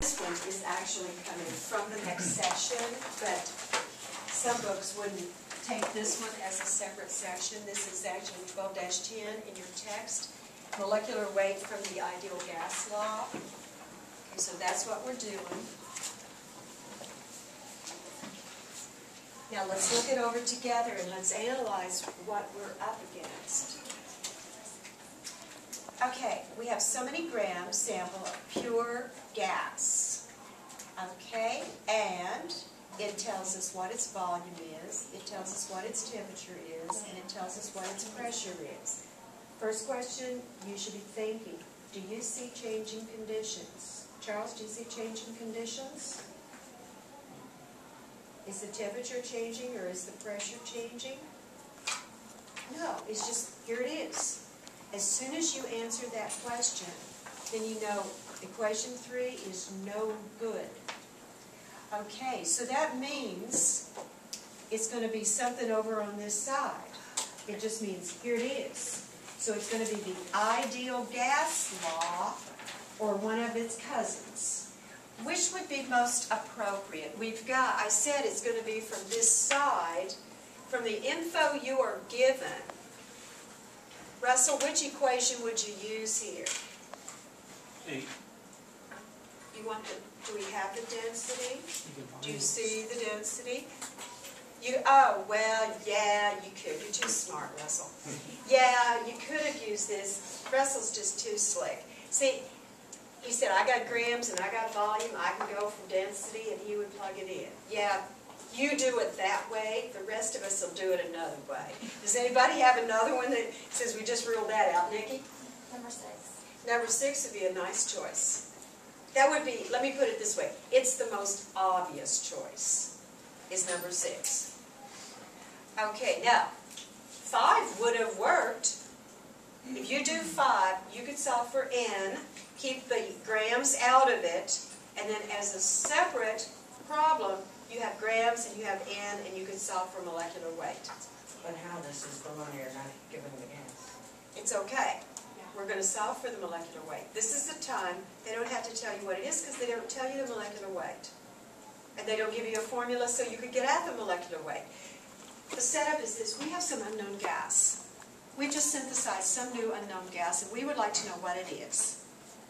This one is actually coming from the next section, but some books wouldn't take this one as a separate section. This is actually 12-10 in your text. Molecular weight from the ideal gas law. Okay, so that's what we're doing. Now let's look it over together and let's analyze what we're up against. Okay, we have so many grams sample of pure gas. Okay, and it tells us what its volume is, it tells us what its temperature is, and it tells us what its pressure is. First question you should be thinking, do you see changing conditions? Charles, do you see changing conditions? Is the temperature changing or is the pressure changing? No, it's just, here it is. As soon as you answer that question, then you know equation 3 is no good. Okay, so that means it's going to be something over on this side. It just means here it is. So it's going to be the ideal gas law or one of its cousins. Which would be most appropriate? We've got, I said it's going to be from this side, from the info you are given. Russell, which equation would you use here? 8. You want the, do we have the density? Do you see the density? Oh, well, yeah, you could. You're too smart, Russell. Yeah, you could have used this. Russell's just too slick. See, he said, I got grams and I got volume. I can go from density, and he would plug it in. Yeah, you do it that way. The rest of us will do it another way. Does anybody have another one that says we just ruled that out? Nikki? Number 6. Number 6 would be a nice choice. That would be, let me put it this way, it's the most obvious choice, is number 6. Okay, now, 5 would have worked. If you do 5, you could solve for n, keep the grams out of it, and then as a separate problem, you have grams and you have n, and you can solve for molecular weight. But how this is the linear, not giving the gas? It's okay. We're going to solve for the molecular weight. This is the time they don't have to tell you what it is because they don't tell you the molecular weight. And they don't give you a formula so you could get at the molecular weight. The setup is this. We have some unknown gas. We just synthesized some new unknown gas, and we would like to know what it is.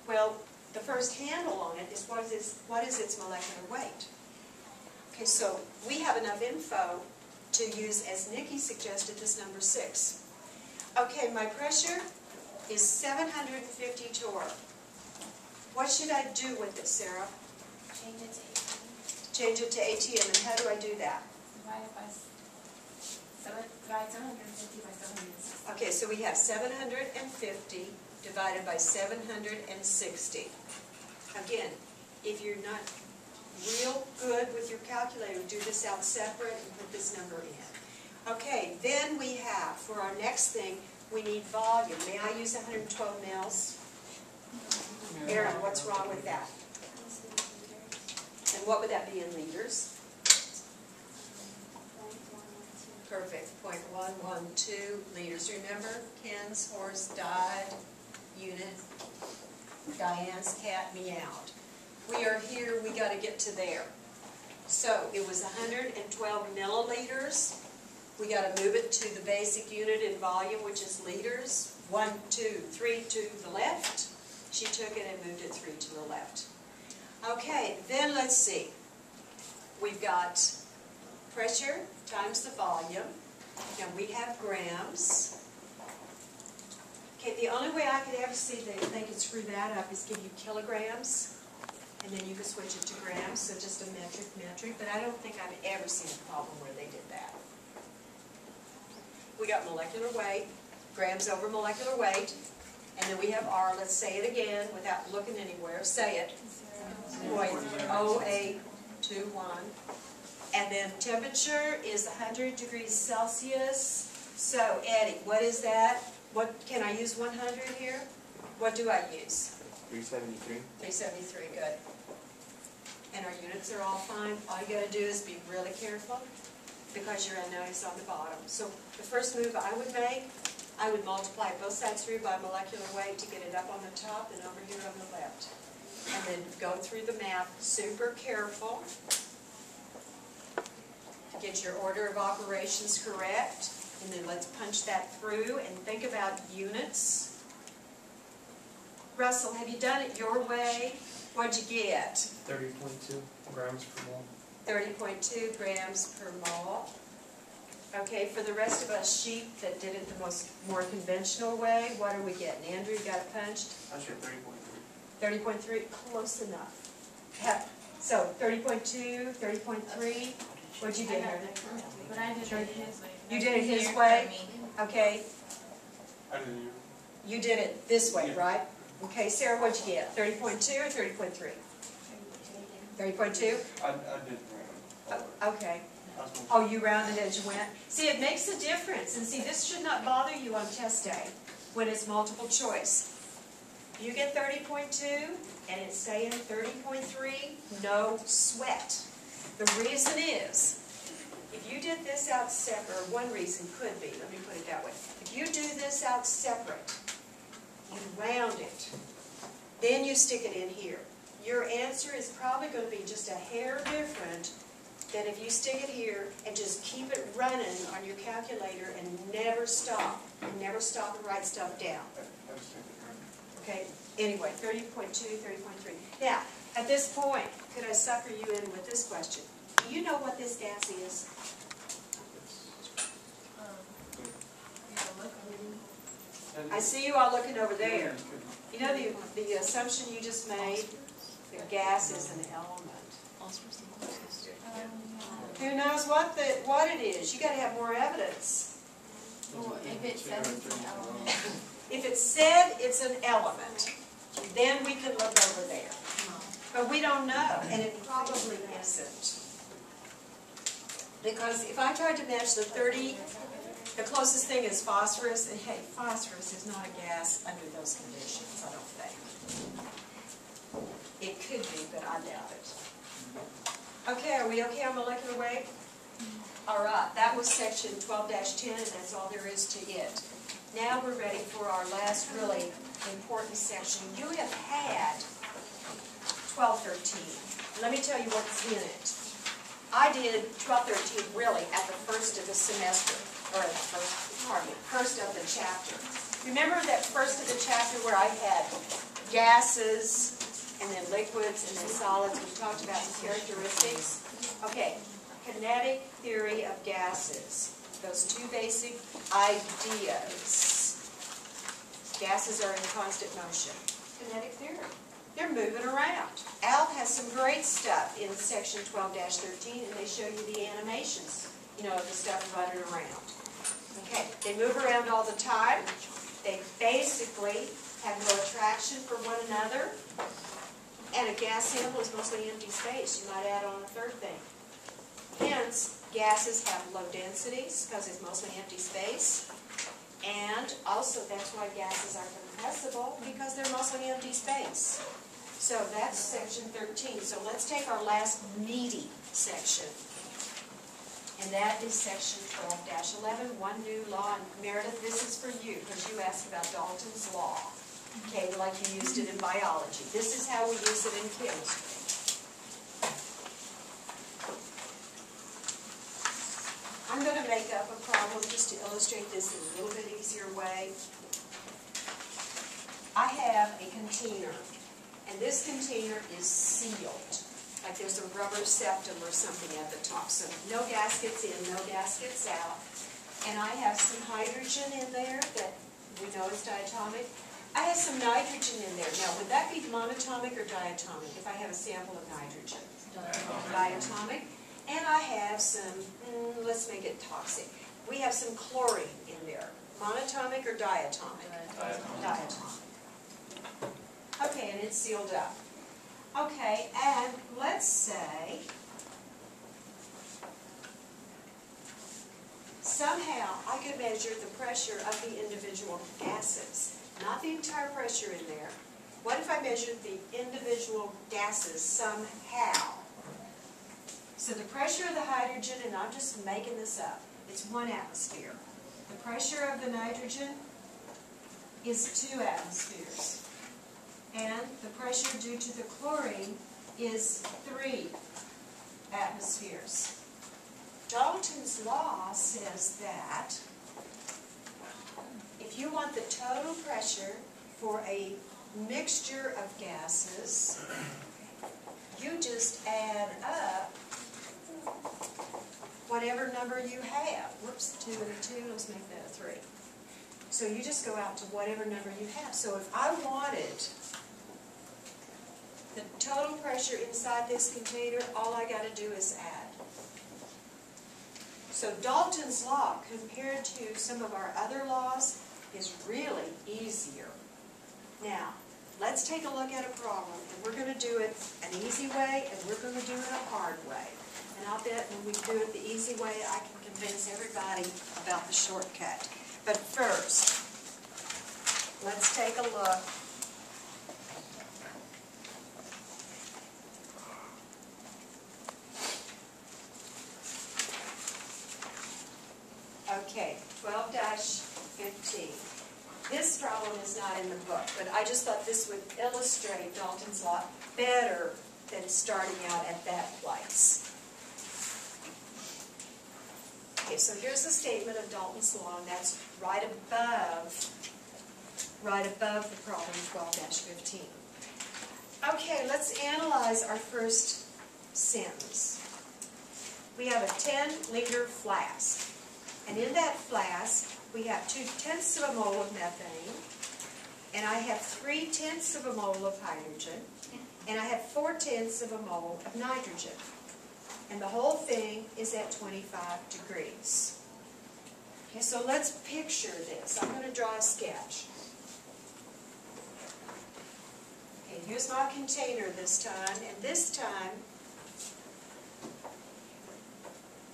Well, the first handle on it is what is its molecular weight. Okay, so we have enough info to use, as Nikki suggested, this number 6. Okay, my pressure is 750 torr. What should I do with it, Sarah? Change it to ATM. Change it to ATM, and how do I do that? Divide 750 by 760. Okay, so we have 750 divided by 760. Again, if you're not real good with your calculator, do this out separate and put this number in. Okay, then we have, for our next thing, we need volume. May I use 112 mils? Aaron, what's wrong with that? And what would that be in liters? Perfect. 0.112 liters. Remember, Ken's horse died, unit, Diane's cat meowed. We are here, we got to get to there. So it was 112 milliliters. We got to move it to the basic unit in volume, which is liters. 1, 2, 3 to the left. She took it and moved it 3 to the left. Okay, then let's see. We've got pressure times the volume. Now we have grams. Okay, the only way I could ever see that they could screw that up is give you kilograms, and then you could switch it to grams, so just a metric, but I don't think I've ever seen a problem where they did that. We got molecular weight, grams over molecular weight, and then we have R. Let's say it again without looking anywhere. Say it. 0.0821. And then temperature is 100 degrees Celsius. So, Eddie, what is that? What can I use 100 here? What do I use? 373. 373, good. And our units are all fine. All you got to do is be really careful because your unknown is on the bottom. So the first move I would make, I would multiply both sides through by molecular weight to get it up on the top and over here on the left. and then go through the math super careful. Get your order of operations correct, and then let's punch that through and think about units. Russell, have you done it your way? What'd you get? 30.2 grams per mole. 30.2 grams per mole. Okay, for the rest of us sheep that did it the more conventional way, what are we getting? Andrew, you got it punched? I said 30.3. 30.3, close enough. So 30.2, 30.3, what'd you I get got here? that correct, but I did it his way. You did it his Easier way? for me. Okay, I didn't. you did it this way, Yeah. right? Okay, Sarah, what'd you get? 30.2 or 30.3? 30.2? I did random. Okay. I was gonna- Oh, you rounded as you went? See, it makes a difference, and see, this should not bother you on test day, when it's multiple choice. You get 30.2, and it's saying 30.3, no sweat. The reason is, if you did this out separate, or one reason could be, let me put it that way, if you do this out separate, you round it, then you stick it in here. Your answer is probably going to be just a hair different than if you stick it here and just keep it running on your calculator and never stop. And never stop and write stuff down. I just think it's random. Okay? Anyway, 30.2, 30.3. Now, at this point, could I sucker you in with this question? Do you know what this gas is? I see you all looking over there. You know the assumption you just made? That gas is an element. Who knows what it is? You got to have more evidence. Well, if it says it's an element. If it said it's an element, then we could look over there. But we don't know, and it probably isn't. Because if I tried to match the 30, the closest thing is phosphorus, and hey, phosphorus is not a gas under those conditions, I don't think. It could be, but I doubt it. Okay, are we okay on molecular weight? All right, that was section 12-10, and that's all there is to it. Now we're ready for our last really important section. You have had 12-13. Let me tell you what's in it. I did 12-13 really at the first of the semester, or at the first of the chapter. Remember that first of the chapter where I had gases, and then liquids, and then solids? We talked about the characteristics. Okay, kinetic theory of gases. Those two basic ideas. Gases are in constant motion. Kinetic theory. They're moving around. Al has some great stuff in section 12-13, and they show you the animations, of the stuff running around. Okay, they move around all the time. They basically have no attraction for one another. And a gas sample is mostly empty space. You might add on a third thing. Hence, gases have low densities because it's mostly empty space. And also, that's why gases are compressible, because they're mostly empty space. So that's section 13. So let's take our last meaty section. And that is section 12-11, one new law. And Meredith, this is for you, because you asked about Dalton's law. Okay, like you used it in biology. This is how we use it in chemistry. I'm going to make up a problem just to illustrate this in a little bit easier way. I have a container, and this container is sealed. Like there's a rubber septum or something at the top. So no gas gets in, no gas gets out. And I have some hydrogen in there that we know is diatomic. I have some nitrogen in there. Now, would that be monatomic or diatomic if I have a sample of nitrogen? Diatomic. And I have some, let's make it toxic. We have some chlorine in there. Monatomic or diatomic? Diatomic. Okay, and it's sealed up. Okay, and let's say somehow I could measure the pressure of the individual gases. Not the entire pressure in there. What if I measured the individual gases somehow? So the pressure of the hydrogen, and I'm just making this up, it's 1 atmosphere. The pressure of the nitrogen is 2 atmospheres. and the pressure due to the chlorine is 3 atmospheres. Dalton's law says that if you want the total pressure for a mixture of gases, you just add up whatever number you have. Whoops, 2 and 2, let's make that a 3. So you just go out to whatever number you have. So if I wanted the total pressure inside this container, all I got to do is add. So Dalton's law, compared to some of our other laws, is really easier. Now, let's take a look at a problem, and we're going to do it an easy way, and we're going to do it a hard way. And I'll bet when we do it the easy way, I can convince everybody about the shortcut. But first, let's take a look. Okay, 12-15. This problem is not in the book, but I just thought this would illustrate Dalton's law better than starting out at that place. Okay, so here's the statement of Dalton's law, and that's right above the problem 12-15. Okay, let's analyze our first sentence. We have a 10-liter flask. And in that flask, we have 2/10 of a mole of methane, and I have 3/10 of a mole of hydrogen, and I have 4/10 of a mole of nitrogen. And the whole thing is at 25 degrees. Okay, so let's picture this. I'm going to draw a sketch. Okay, here's my container this time, and this time,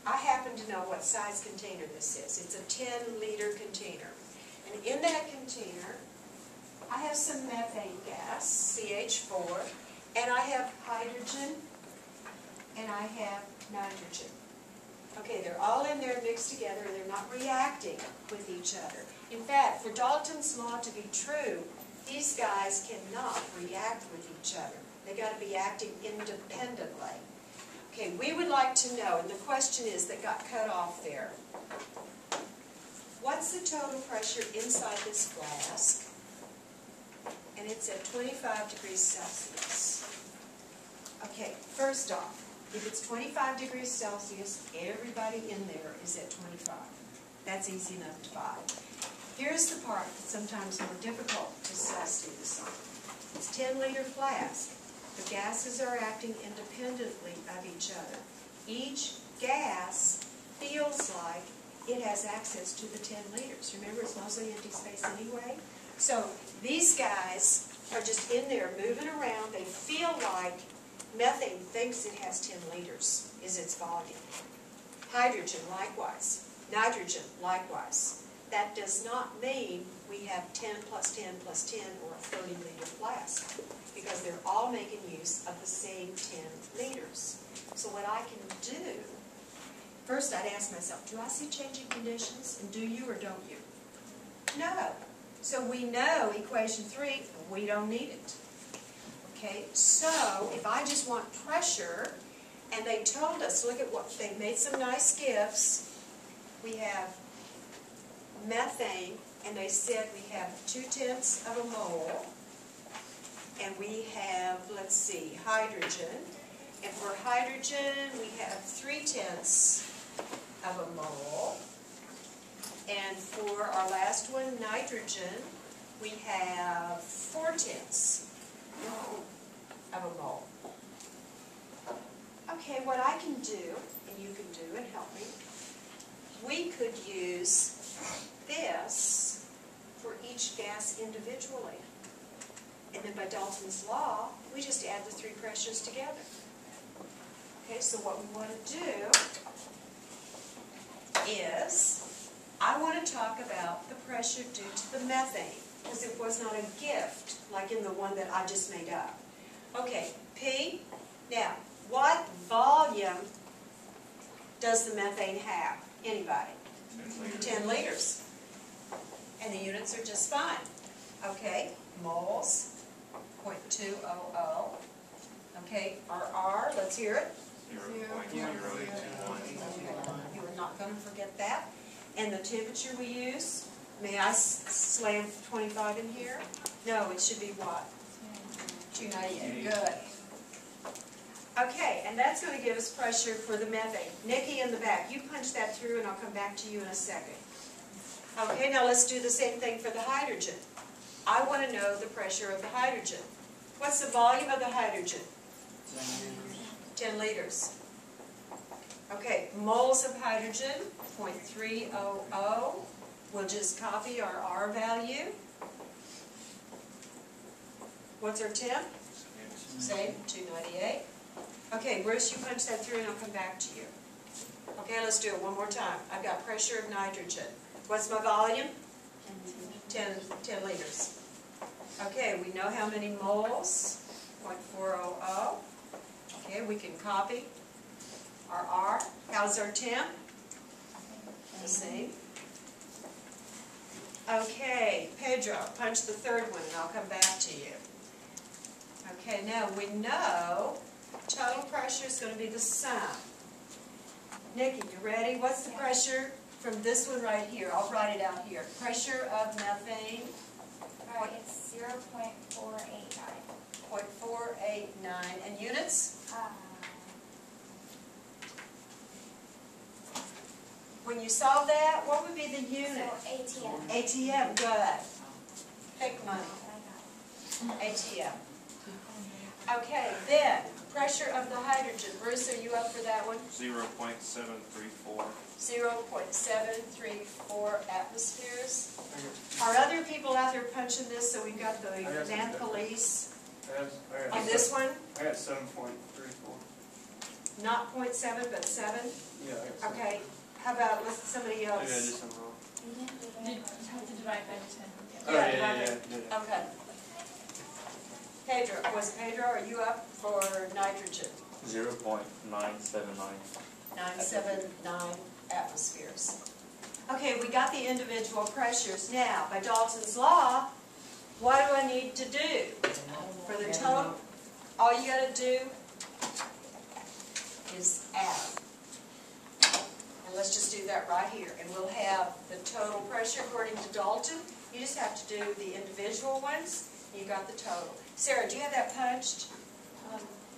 I happen to know what size container this is. It's a 10-liter container. And in that container, I have some methane gas, CH4, and I have hydrogen, and I have nitrogen. Okay, they're all in there mixed together, and they're not reacting with each other. In fact, for Dalton's law to be true, these guys cannot react with each other. They've got to be acting independently. Okay, we would like to know, and the question is that got cut off there, what's the total pressure inside this flask? And it's at 25 degrees Celsius. Okay, first off, if it's 25 degrees Celsius, everybody in there is at 25. That's easy enough to find. Here's the part that's sometimes more difficult to assess this on. It's a 10-liter flask. The gases are acting independently of each other. Each gas feels like it has access to the 10 liters. Remember, it's mostly empty space anyway. So these guys are just in there moving around. They feel like methane thinks it has 10 liters is its volume. Hydrogen, likewise. Nitrogen, likewise. That does not mean we have 10 plus 10 plus 10 or a 30-liter flask, because they're all making use of the same 10 liters. So what I can do, first I'd ask myself, do I see changing conditions? And do you or don't you? No. So we know equation 3, we don't need it. Okay, so if I just want pressure, and they told us, look at what, they made some nice gifts. We have methane, and they said we have 2/10 of a mole, and we have, let's see, hydrogen, and for hydrogen we have 3/10 of a mole, and for our last one, nitrogen, we have 4/10 of a mole. Okay, what I can do, and you can do and help me, we could use this for each gas individually. And then by Dalton's law, we just add the 3 pressures together. Okay, so what we want to do is, I want to talk about the pressure due to the methane, because it was not a gift like in the one that I just made up. Okay, P. Now, what volume does the methane have? Anybody? 10 liters. And the units are just fine. Okay, moles 0.200. Okay, our R, let's hear it. 0.0821. You are not going to forget that. And the temperature we use, may I slam 25 in here? No, it should be what? 298, good. Okay, and that's going to give us pressure for the methane. Nikki in the back, you punch that through and I'll come back to you in a second. Okay, now let's do the same thing for the hydrogen. I want to know the pressure of the hydrogen. What's the volume of the hydrogen? 10 liters. Okay, moles of hydrogen, 0.300. We'll just copy our R value. What's our temp? Same, 298. Okay, Bruce, you punch that through and I'll come back to you. Okay, let's do it one more time. I've got pressure of nitrogen. What's my volume? 10 liters. Okay, we know how many moles, 0.400. Okay, we can copy our R. How's our temp? The same. Okay, Pedro, punch the third one and I'll come back to you. Okay, now we know total pressure is going to be the sum. Nikki, you ready? What's the pressure from this one right here? I'll write it out here. Pressure of methane. Alright, it's 0.489. 0.489. And units? When you solve that, what would be the unit? So ATM. ATM, good. Pick money. ATM. Okay, then, pressure of the hydrogen. Bruce, are you up for that one? 0.734. 0.734 atmospheres. Are other people out there punching this, so we've got the man police on this one? I got 7.34. Not 0.7, but 7? Yeah, I got 7. Okay, how about let somebody Maybe I did else? something wrong. You have to You have to divide by 10. Oh, yeah. Okay. Pedro, was it Pedro, are you up for nitrogen? 0.979. 979 atmospheres. Okay, we got the individual pressures. Now, by Dalton's law, what do I need to do? For the total, all you got to do is add. And let's just do that right here. And we'll have the total pressure according to Dalton. You just have to do the individual ones. You got the total. Sarah, do you have that punched?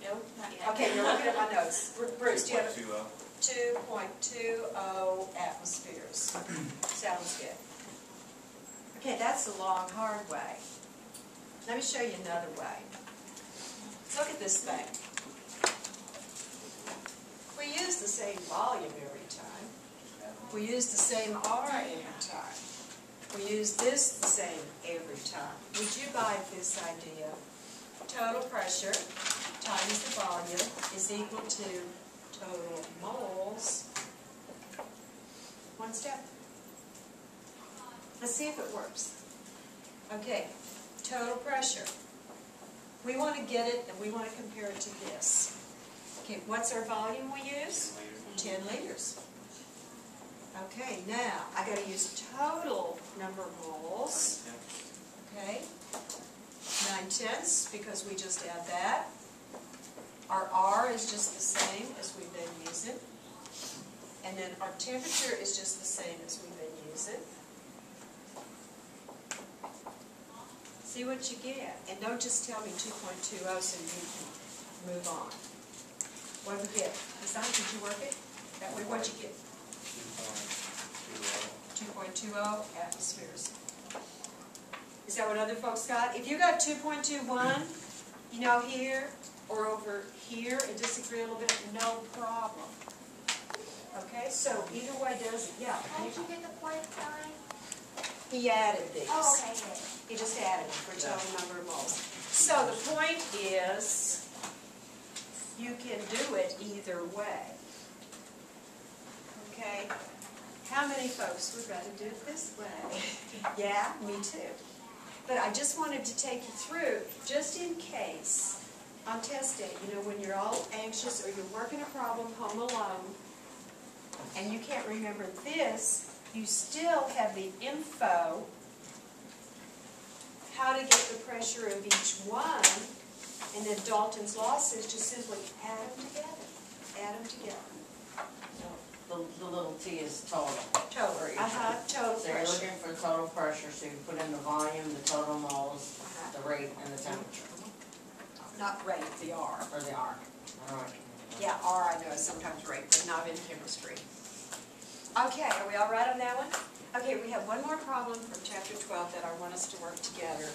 No? Not yet. Okay, you're looking at my notes. Bruce, do you have it? 2.20. 2.20 atmospheres. Sounds good. Okay, that's the long, hard way. Let me show you another way. Let's look at this thing. We use the same volume every time. We use the same R every time. We use this the same every time. Would you buy this idea? Total pressure times the volume is equal to total moles. One step. Let's see if it works. Okay, total pressure. We want to get it and we want to compare it to this. Okay, what's our volume we use? 10 liters. Okay, now I got to use total number of moles. Okay, 9/10 because we just add that. Our R is just the same as we've been using. And then our temperature is just the same as we've been using. See what you get. And don't just tell me 2.20 so you can move on. What do we get? Design, did you work it? That way, what'd you get? 2.20 atmospheres. Is that what other folks got? If you got 2.21, you know, here or over here and disagree a little bit, no problem. Okay, so either way does it, yeah. How did you get the 0.9? He added these. Oh, okay, good. He just added them for total number of moles. So the point is, you can do it either way. Okay? How many folks would rather do it this way? Yeah, me too. But I just wanted to take you through, just in case, on test day, you know, when you're all anxious or you're working a problem home alone, and you can't remember this, you still have the info how to get the pressure of each one, and then Dalton's law says just simply add them together. Add them together. The little t is total. Total, total So you're pressure. looking for total pressure, so you put in the volume, the total moles, the rate, and the temperature, Not rate, the R. or the arc. I don't know. Yeah, R I know is sometimes rate, but not in chemistry. Okay, are we all right on that one? Okay, we have one more problem from chapter 12 that I want us to work together.